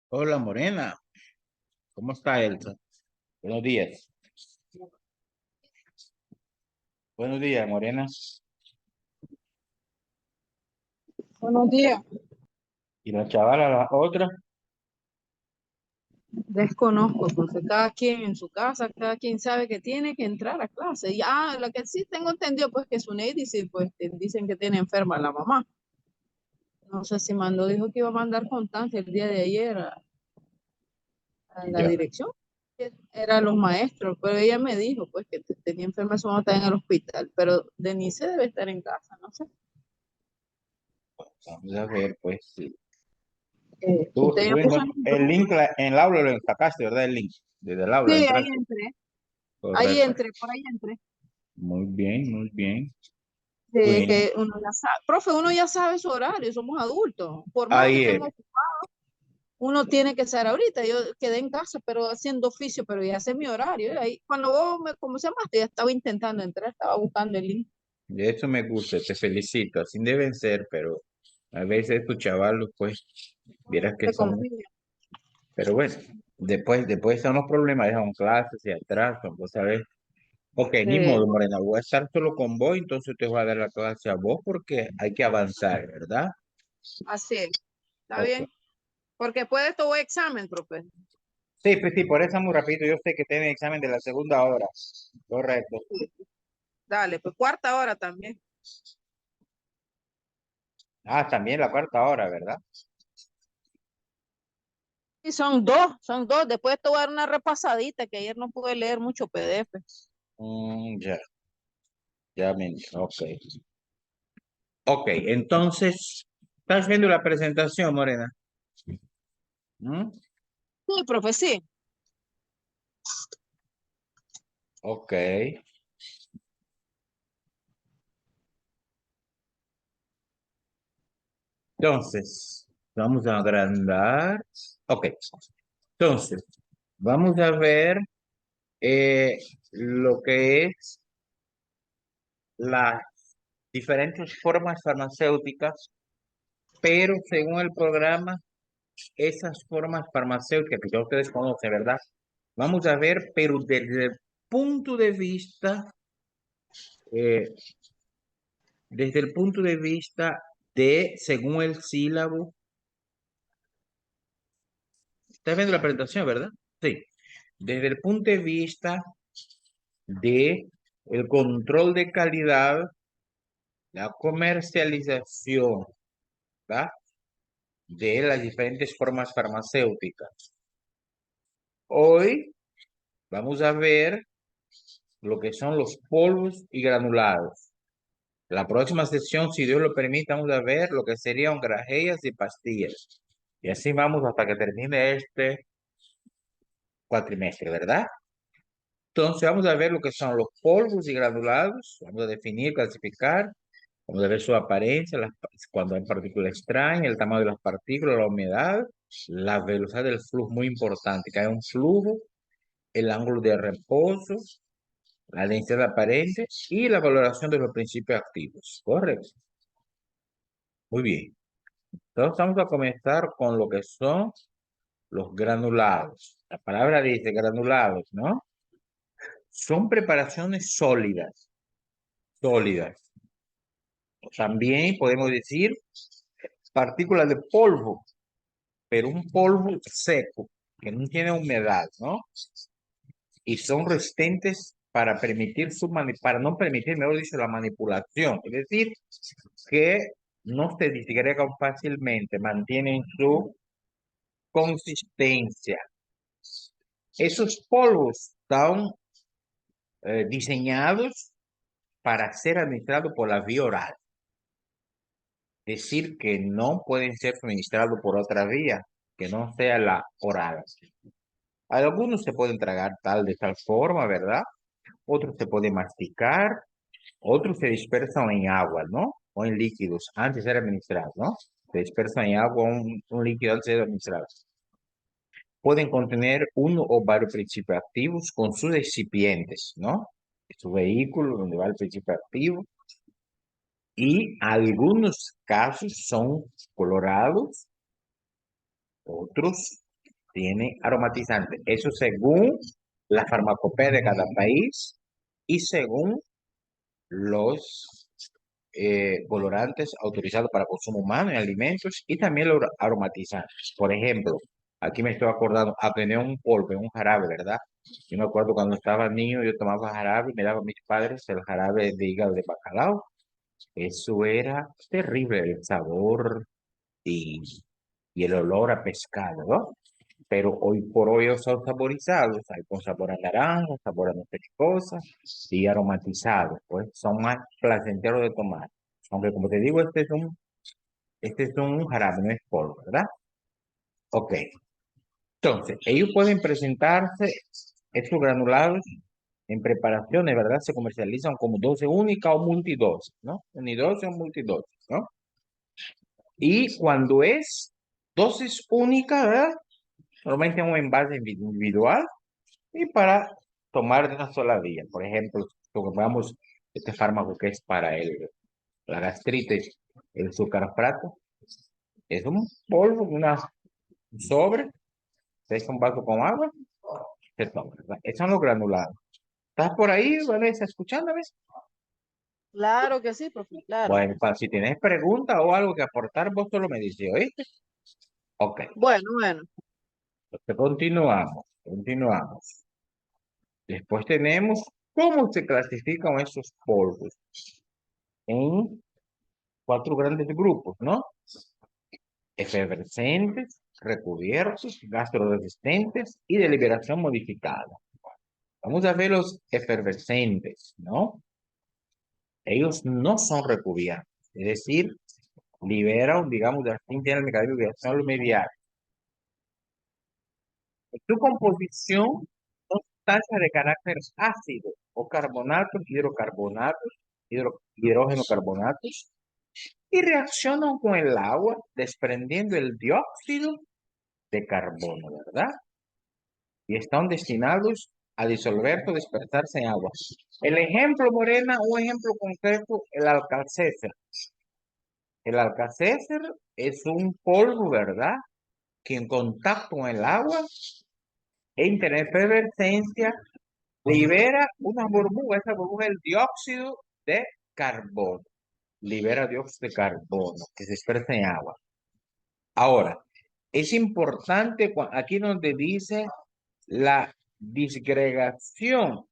Hola Morena, ¿cómo está Elsa? Buenos días. Buenos días, Morena. Buenos días. ¿Y la chavala, la otra? Desconozco, porque cada quien en su casa, cada quien sabe que tiene que entrar a clase. Y lo que sí tengo entendido, pues que su Neidy, sí, pues dicen que tiene enferma la mamá. No sé si mandó, dijo que iba a mandar constancia el día de ayer a la Ya. dirección. Que Eran los maestros, pero ella me dijo, pues, que tenía enferma su mamá, está en el hospital. Pero Denise debe estar en casa, no sé. Vamos a ver, pues sí. Usted ya puso en el El grupo. link en el aula lo sacaste, ¿verdad? El link. Desde el aula Sí, ahí entraste. entré. Ahí Correcto. entré, por ahí entré. Muy bien, muy bien. De Bueno, que uno ya sabe, profe, uno ya sabe su horario, somos adultos. Por más que ahí es. estemos ocupados, uno tiene que ser ahorita. Yo quedé en casa, pero haciendo oficio, pero ya sé mi horario. Y ahí, cuando vos me, ¿cómo se llamaste? Ya estaba intentando entrar, estaba buscando el link. De eso me gusta, te felicito. Así deben ser, pero a veces estos chavalos, pues, vieras que Se son. confía. Pero bueno, después son los problemas, dejan clases y atrasan, pues, ¿sabes? Ok, ni Eh, modo, Morena, voy a estar solo con vos, entonces te voy a dar la clase a vos porque hay que avanzar, ¿verdad? Así es, está Ok. bien. Porque después de esto voy a examen, profe. Sí, pues sí, por eso muy rápido, yo sé que tiene examen de la segunda hora. Correcto. Sí. Dale, pues cuarta hora también. Ah, también la cuarta hora, ¿verdad? Y son dos. Después de esto voy a dar una repasadita, que ayer no pude leer mucho PDF. Ya, ok. Ok, entonces, ¿estás viendo la presentación, Morena? ¿Mm? Sí, profe, sí. Ok, entonces, vamos a agrandar. Ok, entonces, vamos a ver lo que es las diferentes formas farmacéuticas, pero según el programa, esas formas farmacéuticas que ya ustedes conocen, ¿verdad? Vamos a ver, pero eh, desde el punto de vista de, según el sílabo, ¿estás viendo la presentación, verdad? Sí, desde el punto de vista de el control de calidad, la comercialización, ¿verdad? De las diferentes formas farmacéuticas. Hoy vamos a ver lo que son los polvos y granulados. La próxima sesión, si Dios lo permite, vamos a ver lo que serían grajeas y pastillas. Y así vamos hasta que termine este cuatrimestre, ¿verdad? Entonces vamos a ver lo que son los polvos y granulados. Vamos a definir, clasificar. Vamos a ver su apariencia, cuando hay partículas extrañas, el tamaño de las partículas, la humedad, la velocidad del flujo, muy importante, que hay un flujo, el ángulo de reposo, la densidad aparente y la valoración de los principios activos. Correcto. Muy bien. Entonces vamos a comenzar con lo que son los granulados. La palabra dice granulados, ¿no? Son preparaciones sólidas, sólidas. También podemos decir partículas de polvo, pero un polvo seco, que no tiene humedad, ¿no? Y son resistentes para permitir para no permitir, mejor dicho, la manipulación. Es decir, que no se disgregan fácilmente, mantienen su consistencia. Esos polvos están diseñados para ser administrados por la vía oral. Es decir, que no pueden ser suministrados por otra vía que no sea la oral. Algunos se pueden tragar de tal forma, ¿verdad? Otros se pueden masticar, otros se dispersan en agua, ¿no? O en líquidos antes de ser administrados, ¿no? Se dispersan en agua un líquido antes de ser administrado. Pueden contener uno o varios principios activos con sus recipientes, ¿no? Su vehículo donde va el principio activo. Y algunos casos son colorados, otros tiene aromatizante. Eso según la farmacopea de cada país y según los colorantes autorizados para consumo humano en alimentos y también los aromatizantes. Por ejemplo, aquí me estoy acordando, tenía un polvo, un jarabe, ¿verdad? Yo me acuerdo cuando estaba niño, yo tomaba jarabe y me daban mis padres el jarabe de hígado de bacalao. Eso era terrible, el sabor y, y el olor a pescado, ¿no? Pero hoy por hoy son saborizados, hay con sabor a naranja, sabor a no sé qué cosa, y aromatizados, pues son más placenteros de tomar. Aunque como te digo, este es un jarabe, no es polvo, ¿verdad? Ok, entonces, ellos pueden presentarse, estos granulados, en preparaciones, ¿verdad? Se comercializan como dosis única o multidosis, ¿no? Unidosis o multidosis, ¿no? Y cuando es dosis única, ¿verdad? Normalmente en un envase individual y para tomar de una sola vía. Por ejemplo, tomamos este fármaco que es para la gastritis, el sucralfato. Es un polvo, un sobre, se echa un vaso con agua, se toma, ¿verdad? Esos son los granulados. ¿Estás por ahí, Vanessa, escuchándome? Claro que sí, profe, claro. Bueno, si tienes preguntas o algo que aportar, vos solo me dices, ¿oíste? Ok, Bueno, bueno. entonces continuamos. Después tenemos cómo se clasifican esos polvos en cuatro grandes grupos, ¿no? Efervescentes, recubiertos, gastroresistentes y de liberación modificada. Vamos a ver los efervescentes, ¿no? Ellos no son recubiertos, es decir, liberan, digamos, de la el mecanismo de acción medial. Su composición son sustancias de carácter ácido o carbonatos, hidrocarbonatos, hidrógeno carbonatos, y reaccionan con el agua desprendiendo el dióxido de carbono, ¿verdad? Y están destinados a disolverse o dispersarse en agua. El ejemplo, Morena, un ejemplo concreto, el alcacéser. El alcacéser es un polvo, ¿verdad? Que en contacto con el agua, en tener efervescencia, libera una burbuja, esa burbuja es el dióxido de carbono. Libera dióxido de carbono que se dispersa en agua. Ahora, es importante aquí donde dice la disgregación.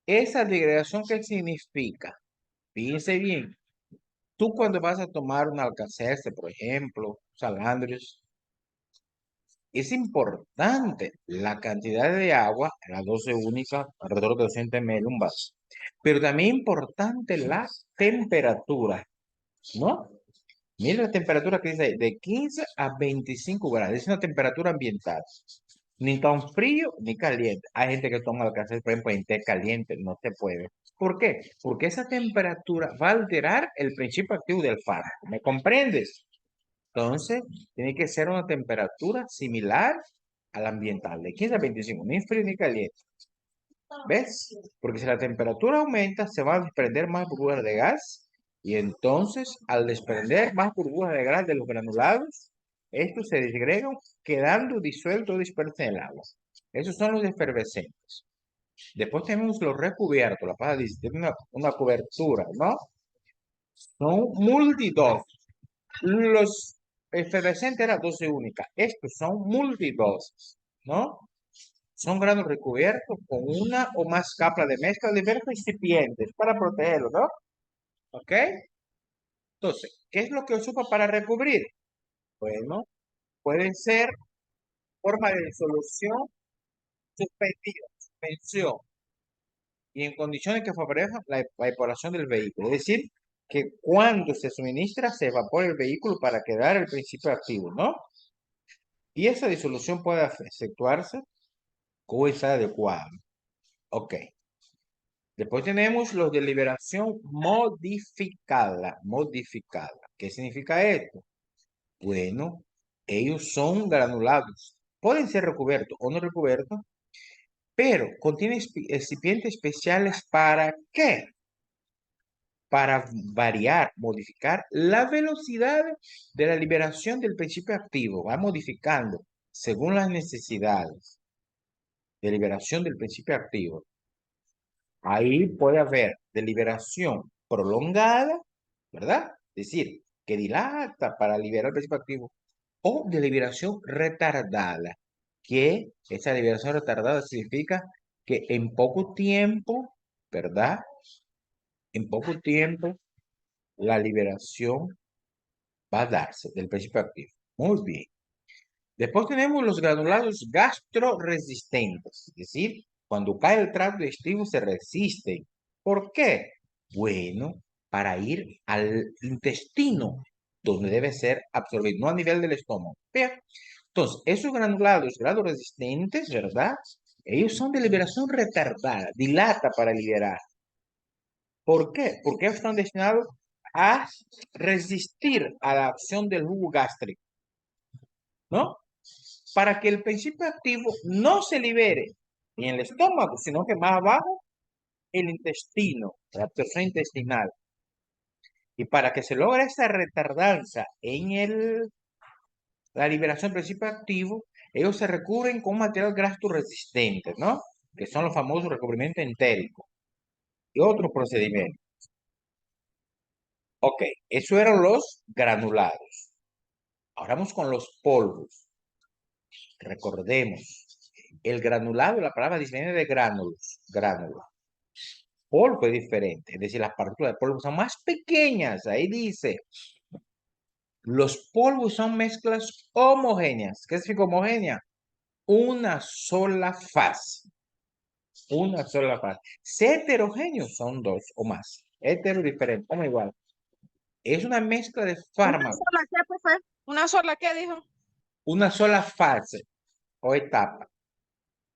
¿Esa disgregación qué significa? Fíjense bien, tú cuando vas a tomar un Alka-Seltzer, por ejemplo, Salandrius, es importante la cantidad de agua, la dosis única, alrededor de 200 ml, un vaso. Pero también importante la temperatura, ¿no? Mira la temperatura que dice ahí, de 15 a 25 grados. Es una temperatura ambiental. Ni tan frío ni caliente. Hay gente que toma lo que hace, por ejemplo, en té caliente. No se puede. ¿Por qué? Porque esa temperatura va a alterar el principio activo del fármaco. ¿Me comprendes? Entonces, tiene que ser una temperatura similar a la ambiental, de 15 a 25, ni frío ni caliente. ¿Ves? Porque si la temperatura aumenta, se van a desprender más burbujas de gas y entonces al desprender más burbujas de gas de los granulados, estos se disgregan quedando disueltos o dispersos en el agua. Esos son los efervescentes. Después tenemos los recubiertos, la paja dice, tiene una cobertura, ¿no? Son multidosis. Los efervescentes eran dosis única. Estos son multidosis, ¿no? Son granos recubiertos con una o más capas de mezcla de diversos recipientes para protegerlo, ¿no? ¿Ok? Entonces, ¿qué es lo que ocupa para recubrir? Bueno, pueden ser forma de disolución suspendida, suspensión, y en condiciones que favorezcan la evaporación del vehículo. Es decir, que cuando se suministra, se evapora el vehículo para quedar el principio activo, ¿no? Y esa disolución puede efectuarse con esa adecuada. Ok. Después tenemos los de liberación modificada, modificada. ¿Qué significa esto? Bueno, ellos son granulados. Pueden ser recubiertos o no recubiertos, pero contienen excipientes especiales ¿para qué? Para variar, modificar la velocidad de la liberación del principio activo. Va modificando. según las necesidades de liberación del principio activo, ahí puede haber de liberación prolongada, ¿verdad? Es decir, que dilata para liberar el principio activo, o de liberación retardada, que esa liberación retardada significa que en poco tiempo, ¿verdad? En poco tiempo la liberación va a darse del principio activo. Muy bien. Después tenemos los granulados gastroresistentes, es decir, cuando cae el tracto digestivo se resisten. ¿Por qué? Bueno, para ir al intestino, donde debe ser absorbido, no a nivel del estómago. Bien, entonces, esos granulados resistentes, ¿verdad? Ellos son de liberación retardada, dilata para liberar. ¿Por qué? Porque están destinados a resistir a la acción del jugo gástrico, ¿no? Para que el principio activo no se libere ni en el estómago, sino que más abajo, el intestino, la absorción intestinal. Y para que se logre esa retardanza en la liberación del principio activo, ellos se recurren con material graso resistente, ¿no? Que son los famosos recubrimientos entéricos y otros procedimientos. Ok, eso eran los granulados. Ahora vamos con los polvos. Recordemos, el granulado, la palabra viene de gránulos, gránulo. Polvo es diferente, es decir, las partículas de polvo son más pequeñas. Ahí dice, los polvos son mezclas homogéneas. ¿Qué significa homogénea? Una sola fase. Una sola fase. Si heterogéneos son dos o más. Hetero diferente, como igual. Es una mezcla de ¿Una fármacos. sola qué, profe? ¿Una sola qué dijo? Una sola fase o etapa.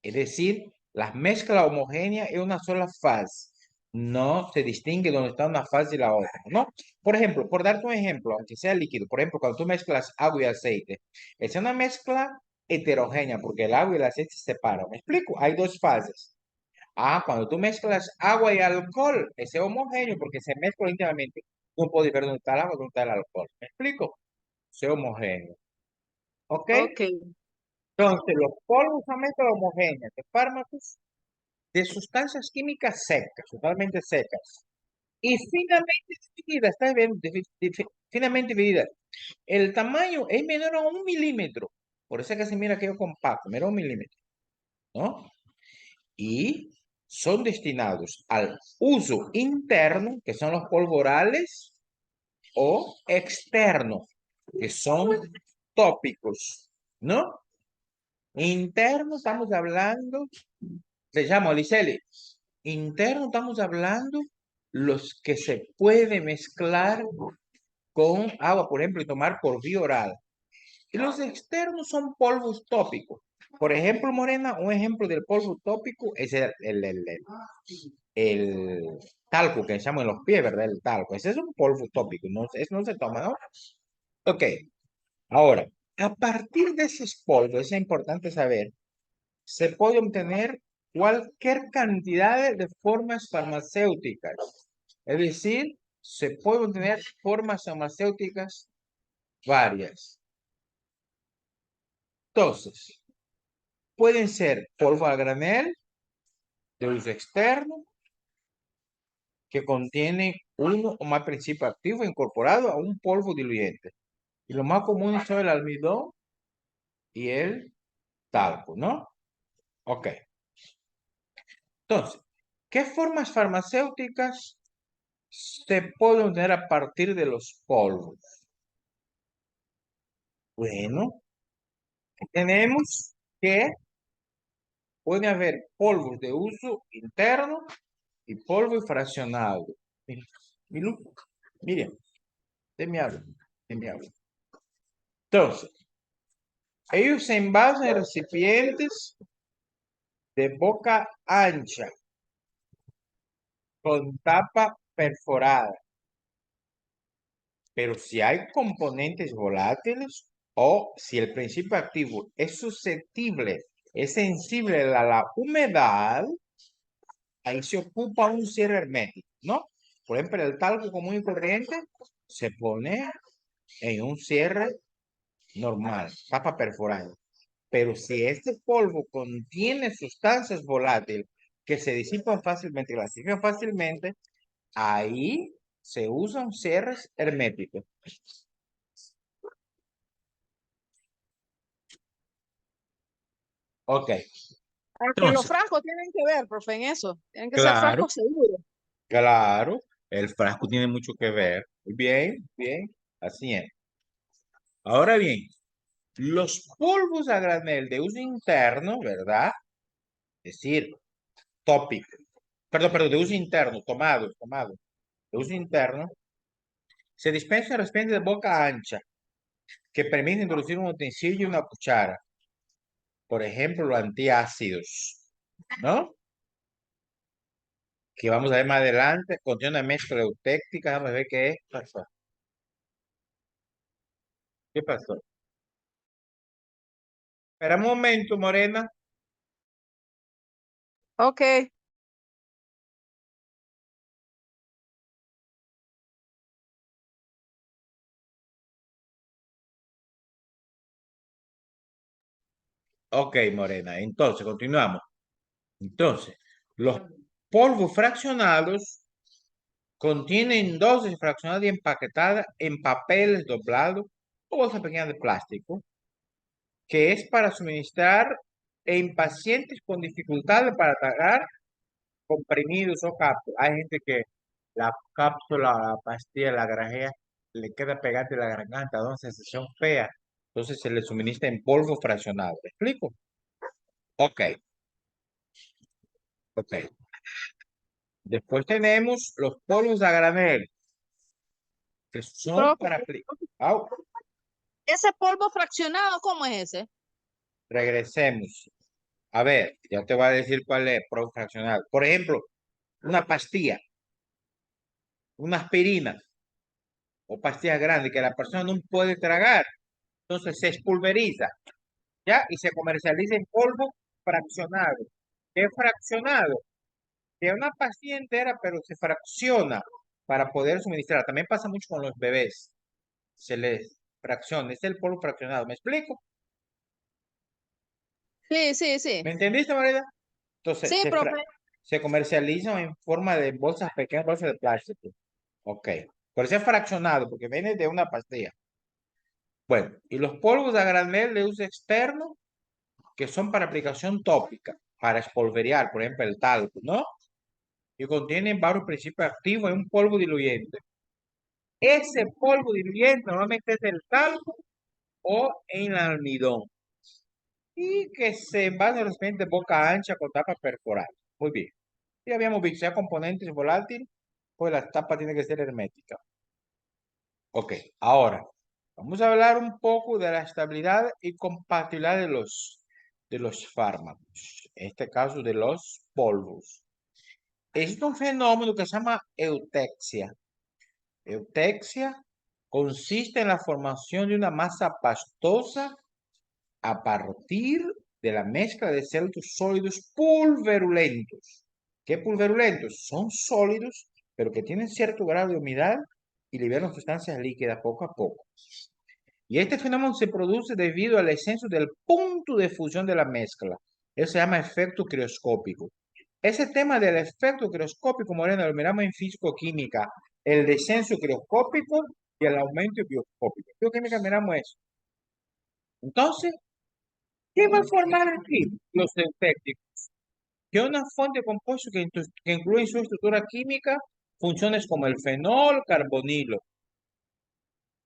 Es decir, las mezclas homogéneas es una sola fase. No se distingue donde está una fase y la otra, ¿no? Por ejemplo, por darte un ejemplo, aunque sea líquido, por ejemplo, cuando tú mezclas agua y aceite, es una mezcla heterogénea porque el agua y el aceite se separan. ¿Me explico? Hay dos fases. Ah, cuando tú mezclas agua y alcohol, ese es homogéneo porque se mezcla íntimamente. No puedes ver dónde está el agua, dónde está el alcohol. ¿Me explico? Es homogéneo. ¿Ok? Ok, Entonces, los polvos son mezclas homogéneas de fármacos de sustancias químicas secas, totalmente secas, y finamente divididas, está bien, finamente divididas. El tamaño es menor a 1 milímetro, por eso es que se mira aquello compacto, menor a 1 milímetro, ¿no? Y son destinados al uso interno, que son los polvorales, o externo, que son tópicos, ¿no? Interno, estamos hablando, le llamo Liceli. Interno, estamos hablando los que se puede mezclar con agua, por ejemplo, y tomar por vía oral. Y los externos son polvos tópicos. Por ejemplo, Morena, un ejemplo del polvo tópico es el talco que echamos en los pies, ¿verdad? El talco. Ese es un polvo tópico, no, eso no se toma, ¿no? Ok, ahora, a partir de esos polvos, es importante saber se puede obtener cualquier cantidad de formas farmacéuticas. Es decir, se puede obtener formas farmacéuticas varias. Entonces, pueden ser polvo a granel de uso externo que contiene uno o más principios activos incorporados a un polvo diluyente. Y lo más común son el almidón y el talco, ¿no? Ok. Entonces, ¿qué formas farmacéuticas se pueden obtener a partir de los polvos? Bueno, tenemos que puede haber polvos de uso interno y polvo fraccionado. Miren, miren, déme hablar, déme hablar. Entonces, ellos se envasan en recipientes de boca ancha con tapa perforada. Pero si hay componentes volátiles o si el principio activo es susceptible, es sensible a la humedad, ahí se ocupa un cierre hermético, ¿no? Por ejemplo, el talco común y corriente se pone en un cierre normal, tapa perforada. Pero si este polvo contiene sustancias volátiles que se disipan fácilmente, que se disipan fácilmente, ahí se usan cierres herméticos. Ok, Porque los entonces, frascos tienen que ver, profe, en eso. Tienen que ser claro, frascos seguros. claro, el frasco tiene mucho que ver. Muy bien, bien, así es. Ahora bien, los polvos a granel de uso interno, ¿verdad? Es decir, tópico, perdón, de uso interno, tomado, de uso interno, se dispensa en recipientes de boca ancha que permite introducir un utensilio y una cuchara. Por ejemplo, los antiácidos, ¿no? Que vamos a ver más adelante, contiene una mezcla eutéctica, vamos a ver qué es. Pasó. ¿Qué pasó? Espera un momento, Morena. Ok. Ok, Morena. Entonces, continuamos. Entonces, los polvos fraccionados contienen dosis fraccionadas y empaquetadas en papeles doblados o bolsas pequeñas de plástico, que es para suministrar en pacientes con dificultades para tragar comprimidos o cápsulas. Hay gente que la cápsula, la pastilla, la grajea, le queda pegada en la garganta, da una sensación fea. Entonces se le suministra en polvo fraccionado. ¿Me explico? Ok, ok. Después tenemos los polvos a granel, que son Profe, para aplicar. Au, ese polvo fraccionado, ¿cómo es ese? regresemos. A ver, ya te voy a decir cuál es polvo fraccionado. Por ejemplo, una pastilla, una aspirina o pastilla grande que la persona no puede tragar. Entonces se espulveriza, ¿ya? Y se comercializa en polvo fraccionado. ¿Qué es fraccionado? Que es una pastilla entera, pero se fracciona para poder suministrar. También pasa mucho con los bebés. Se les fracciona. Es el polvo fraccionado. ¿Me explico? Sí, sí, sí. ¿Me entendiste, María? Entonces, Sí, profe. se comercializan en forma de bolsas pequeñas, bolsas de plástico. Ok. Por eso es fraccionado, porque viene de una pastilla. Bueno, y los polvos a granel de uso externo, que son para aplicación tópica, para espolvorear, por ejemplo, el talco, ¿no? Y contienen varios principios activos en un polvo diluyente. Ese polvo diluyente normalmente es el talco o en el almidón y que se envasa en recipiente de boca ancha con tapa perforada. Muy bien. Ya habíamos visto, sea componentes volátiles, pues la tapa tiene que ser hermética. Ok, ahora vamos a hablar un poco de la estabilidad y compatibilidad de los fármacos, en este caso de los polvos. Es un fenómeno que se llama eutexia. Eutexia consiste en la formación de una masa pastosa a partir de la mezcla de ciertos sólidos pulverulentos. ¿Qué pulverulentos? Son sólidos, pero que tienen cierto grado de humedad y liberan sustancias líquidas poco a poco. Y este fenómeno se produce debido al descenso del punto de fusión de la mezcla. Eso se llama efecto crioscópico. Ese tema del efecto crioscópico, Moreno, lo miramos en físico-química, el descenso crioscópico y el aumento bioscópico. En bioquímica miramos eso. Entonces, ¿qué va a formar aquí los eufécticos? Que una fuente de compuesto que incluye en su estructura química funciones como el fenol, carbonilo.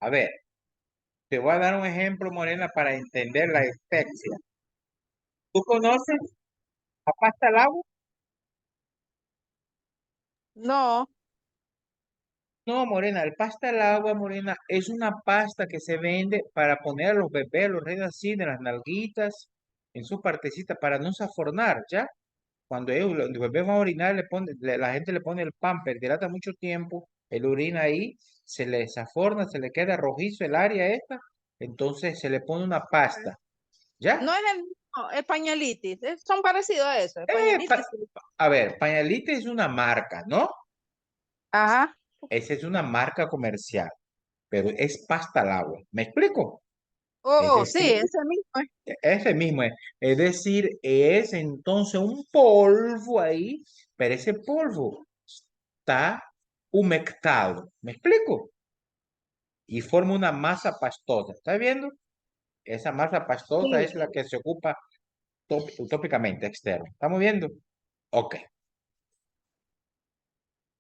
A ver, te voy a dar un ejemplo, Morena, para entender la eufexia. ¿Tú conoces la pasta al agua? No. No, Morena, el pasta al agua, Morena, es una pasta que se vende para poner a los bebés, los reyes así, de las nalguitas, en su partecita, para no safornar, ¿ya? Cuando los bebés van a orinar, la gente le pone el pamper, dilata mucho tiempo, el orina ahí, se le desaforna, se le queda rojizo el área esta, entonces se le pone una pasta, ¿ya? No es el pañalitis. Son parecidos a eso. El Eh, pa- pañalitis. Sí. a ver, Pañalite es una marca, ¿no? Ajá. Esa es una marca comercial, pero es pasta al agua. ¿Me explico? Es Oh, sí, decir, ese mismo. ese mismo es decir, es entonces un polvo ahí, pero ese polvo está humectado. ¿Me explico? Y forma una masa pastosa. ¿Estás viendo? Esa masa pastosa Sí. es la que se ocupa utópicamente externo. ¿Estamos viendo? Ok.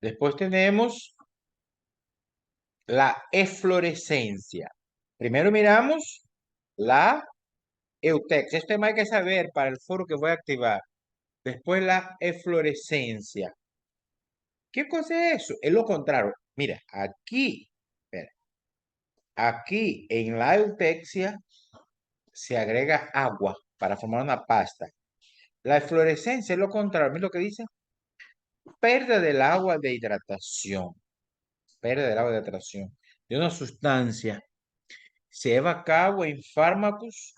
Después tenemos la eflorescencia. Primero miramos la eutex. Esto hay que saber para el foro que voy a activar. Después la eflorescencia. ¿Qué cosa es eso? Es lo contrario. Mira, aquí, espera, aquí en la eutexia se agrega agua para formar una pasta. La eflorescencia es lo contrario. Mira lo que dice. Pérdida del agua de hidratación. Pérdida del agua de hidratación. De una sustancia se lleva a cabo en fármacos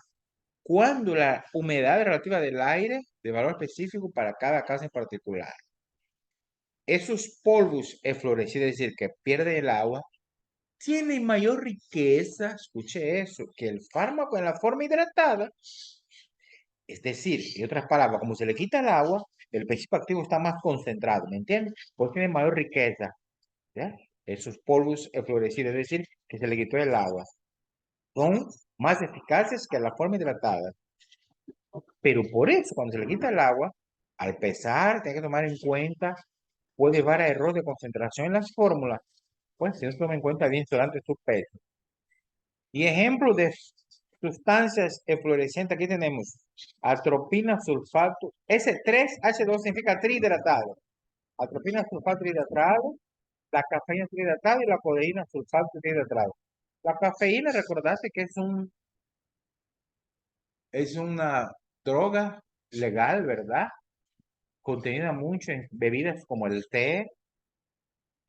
cuando la humedad relativa del aire de valor específico para cada caso en particular. Esos polvos eflorecidos, es decir, que pierden el agua, tienen mayor riqueza, escuche eso, que el fármaco en la forma hidratada. Es decir, en otras palabras, como se le quita el agua, el principio activo está más concentrado, ¿me entiendes? Pues tiene mayor riqueza, ¿ya? Esos polvos eflorecidos, es decir, que se le quitó el agua, son más eficaces que la forma hidratada. Pero por eso, cuando se le quita el agua, al pesar, tiene que tomar en cuenta, puede llevar a error de concentración en las fórmulas, pues si no se toma en cuenta bien durante su peso. Y ejemplo de sustancias eflorescentes, aquí tenemos atropina sulfato, S3H2 significa trihidratado, atropina sulfato trihidratado, la cafeína trihidratado y la codeína sulfato trihidratado. La cafeína, recordaste que es una droga legal, ¿verdad? Contenida mucho en bebidas como el té,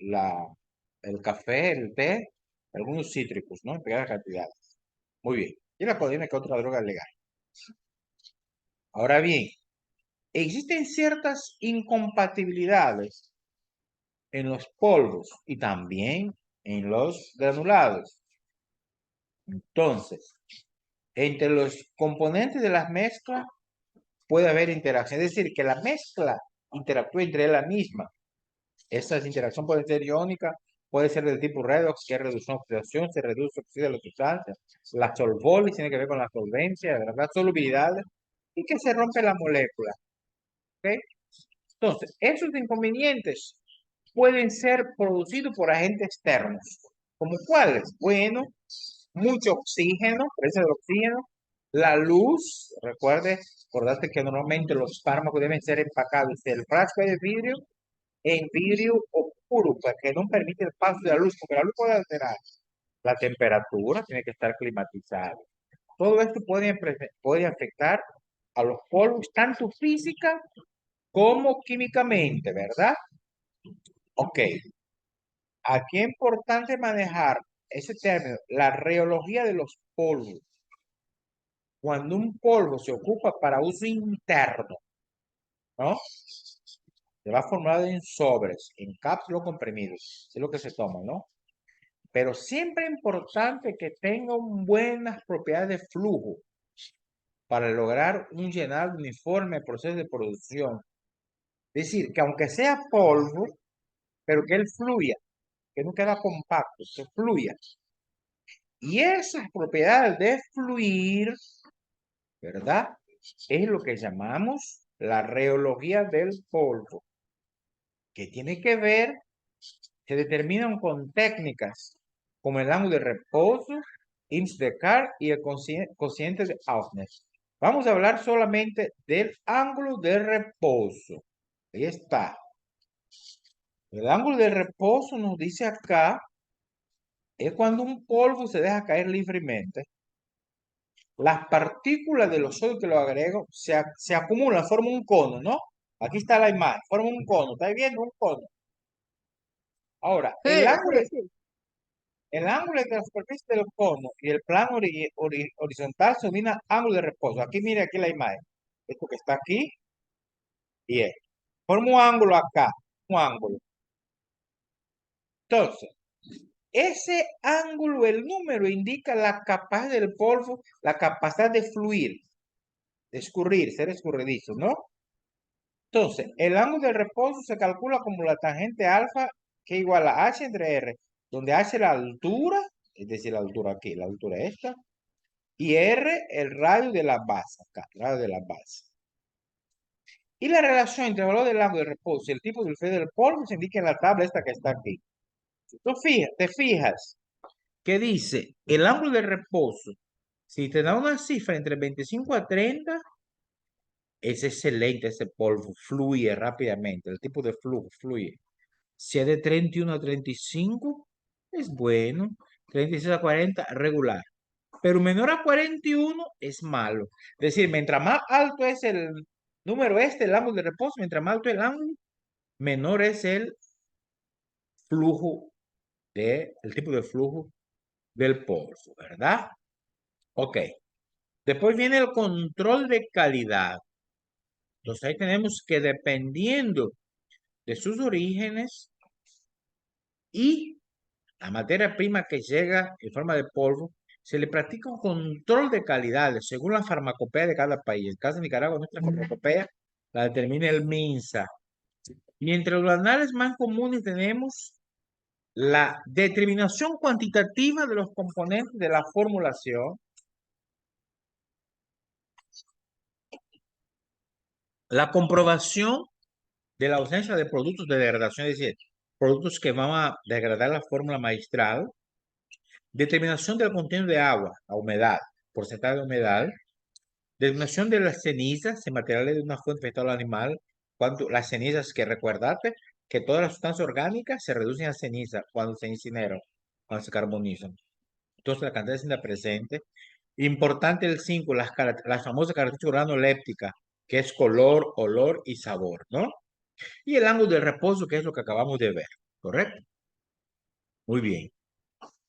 la, el café, el té, algunos cítricos, ¿no? En pequeñas cantidades. Muy bien. Y la codeína, que es otra droga legal. Ahora bien, existen ciertas incompatibilidades en los polvos y también en los granulados. Entonces, entre los componentes de las mezclas puede haber interacción, es decir, que la mezcla interactúa entre la misma. Estas interacción puede ser iónica, puede ser del tipo redox, que es reducción oxidación, se reduce oxida la sustancia. La solvólisis tiene que ver con la solvencia, ¿verdad? Solubilidad y que se rompe la molécula. ¿Ok? Entonces, esos inconvenientes pueden ser producidos por agentes externos. ¿Como cuáles? Bueno, mucho oxígeno, presencia de oxígeno, la luz, recuerdaste que normalmente los fármacos deben ser empacados del frasco de vidrio en vidrio oscuro, pues que no permite el paso de la luz, porque la luz puede alterar la temperatura, tiene que estar climatizado. Todo esto puede afectar a los polvos, tanto física como químicamente, ¿verdad? Ok, aquí es importante manejar ese término, la reología de los polvos. Cuando un polvo se ocupa para uso interno, ¿no? Se va formado en sobres, en cápsulas o comprimidos, es lo que se toma, ¿no? Pero siempre es importante que tenga buenas propiedades de flujo para lograr un llenado uniforme del proceso de producción. Es decir, que aunque sea polvo, pero que él fluya, que no queda compacto, que fluya. Y esas propiedades de fluir, ¿verdad? Es lo que llamamos la reología del polvo, que tiene que ver, se determinan con técnicas como el ángulo de reposo, IMSS de Carr y el cociente de Ausner. Vamos a hablar solamente del ángulo de reposo. Ahí está. El ángulo de reposo nos dice acá, es cuando un polvo se deja caer libremente. Las partículas de los sólidos que lo agrego se acumulan, forman un cono, ¿no? Aquí está la imagen, forman un cono. ¿Estáis viendo un cono? Ahora, Sí, sí, sí. el ángulo entre la superficie del cono y el plano horizontal se denomina ángulo de reposo. Aquí mire aquí la imagen. Esto que está aquí y esto. Forma un ángulo acá, un ángulo. Entonces, Ese ángulo, el número, indica la capacidad del polvo, la capacidad de fluir, de escurrir, ser escurridizo, ¿no? Entonces, el ángulo de reposo se calcula como la tangente alfa, que es igual a h entre r, donde h es la altura, es decir, la altura aquí, la altura esta, y r el radio de la base, acá, el radio de la base. Y la relación entre el valor del ángulo de reposo y el tipo de flujo del polvo se indica en la tabla esta que está aquí. Te fijas que dice el ángulo de reposo, si te da una cifra entre 25 a 30, es excelente ese polvo, fluye rápidamente, el tipo de flujo fluye. Si es de 31 a 35, es bueno. 36 a 40, regular. Pero menor a 41 es malo. Es decir, mientras más alto es el número este, el ángulo de reposo, mientras más alto el ángulo, menor es el flujo el tipo de flujo del polvo, ¿verdad? Ok. Después viene el control de calidad. Entonces ahí tenemos que dependiendo de sus orígenes y la materia prima que llega en forma de polvo, se le practica un control de calidad según la farmacopea de cada país. En el caso de Nicaragua, nuestra farmacopea la determina el MINSA. Y entre los anales más comunes tenemos la determinación cuantitativa de los componentes de la formulación, la comprobación de la ausencia de productos de degradación, es decir, productos que van a degradar la fórmula magistral, determinación del contenido de agua, la humedad, porcentaje de humedad, determinación de las cenizas, en materiales de una fuente vegetal o animal, cuando las cenizas que recordate que todas las sustancias orgánicas se reducen a ceniza cuando se incineran, cuando se carbonizan. Entonces la cantidad de ceniza presente. Importante el 5, las famosas características organolépticas, que es color, olor y sabor, ¿no? Y el ángulo de reposo, que es lo que acabamos de ver, ¿correcto? Muy bien.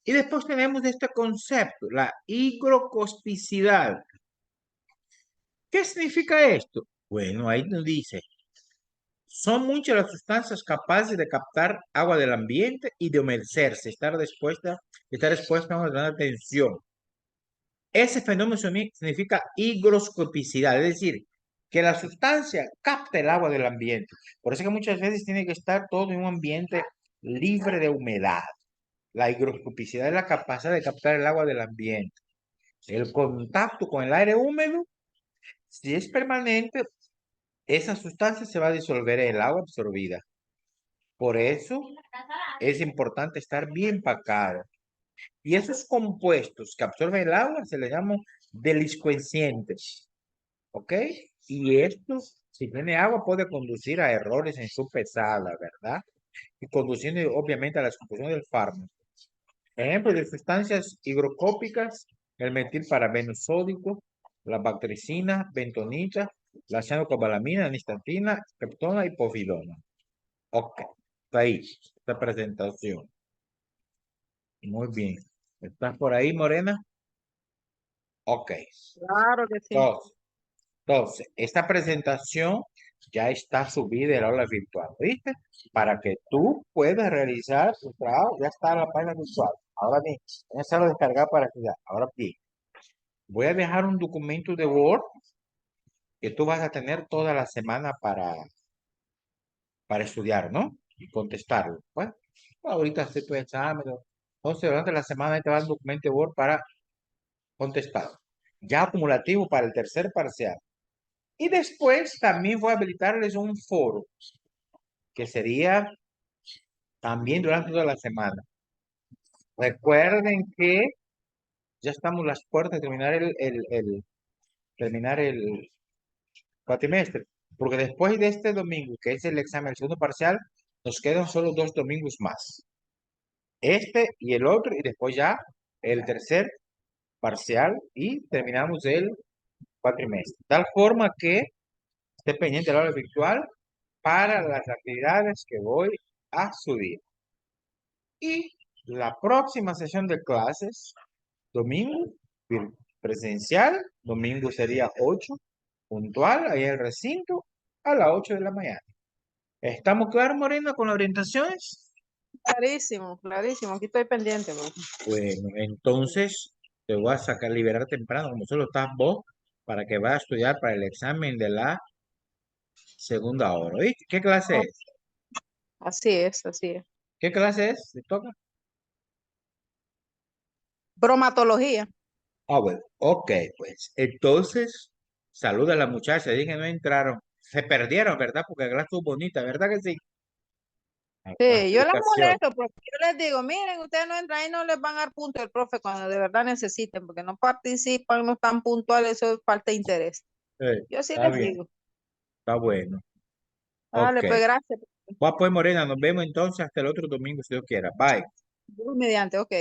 Y después tenemos este concepto, la higroscopicidad. ¿Qué significa esto? Bueno, ahí nos dice, son muchas las sustancias capaces de captar agua del ambiente y de humedecerse, estar expuesta a una gran tensión. Ese fenómeno significa higroscopicidad, es decir, que la sustancia capta el agua del ambiente. Por eso que muchas veces tiene que estar todo en un ambiente libre de humedad. La higroscopicidad es la capacidad de captar el agua del ambiente. El contacto con el aire húmedo, si es permanente, esa sustancia se va a disolver en el agua absorbida. Por eso es importante estar bien empacado. Y esos compuestos que absorben el agua se les llaman deliscuencientes. ¿Ok? Y esto, si tiene agua, puede conducir a errores en su pesada, ¿verdad? Y conduciendo obviamente a la descomposición del fármaco. Ejemplo de sustancias higroscópicas, el metilparabeno sódico, la bactricina, bentonita, la cianocobalamina, nistatina, peptona y povidona. Ok, está ahí, esta presentación. Muy bien. ¿Estás por ahí, Morena? Ok. Claro que sí. Entonces, esta presentación ya está subida en la aula virtual, ¿viste? Para que tú puedas realizar tu trabajo, ya está en la página virtual. Ahora bien, esa lo descargar para que ya. Ahora bien, voy a dejar un documento de Word que tú vas a tener toda la semana para estudiar, ¿no? Y contestarlo. Bueno, ahorita estoy tu examen. Entonces, durante la semana te va el documento de Word para contestar. Ya acumulativo para el tercer parcial. Y después también voy a habilitarles un foro, que sería también durante toda la semana. Recuerden que ya estamos a las puertas de terminar terminar el cuatrimestre, porque después de este domingo, que es el examen, el segundo parcial, nos quedan solo 2 domingos más. Este y el otro, y después ya el tercer parcial y terminamos el cuatrimestre. Tal forma que esté pendiente de la hora virtual para las actividades que voy a subir. Y la próxima sesión de clases, domingo, presencial, domingo sería 8, puntual, ahí en el recinto, a las 8 de la mañana. ¿Estamos claros, Morena, con las orientaciones? Clarísimo, clarísimo. Aquí estoy pendiente, pues. Bueno, entonces te voy a sacar, liberar temprano, como solo estás vos, para que vayas a estudiar para el examen de la segunda hora. ¿Oíste? ¿Qué clase Oh, es? así es, así es. ¿Qué clase es? ¿Te toca? Bromatología. Ah, bueno, ok, pues. Entonces, saluda a la muchacha, dije que no entraron. Se perdieron, ¿verdad? Porque la clase estuvo bonita, ¿verdad que sí? Sí, yo las Adjudicación. molesto porque yo les digo, miren, ustedes no entran ahí, no les van a dar punto el profe cuando de verdad necesiten, porque no participan, no están puntuales, eso es falta de interés. Yo sí Está les bien, digo, está bueno. Ok. dale, pues gracias. Pues Morena, nos vemos entonces hasta el otro domingo, si Dios quiera. Bye. Dios mediante, ok.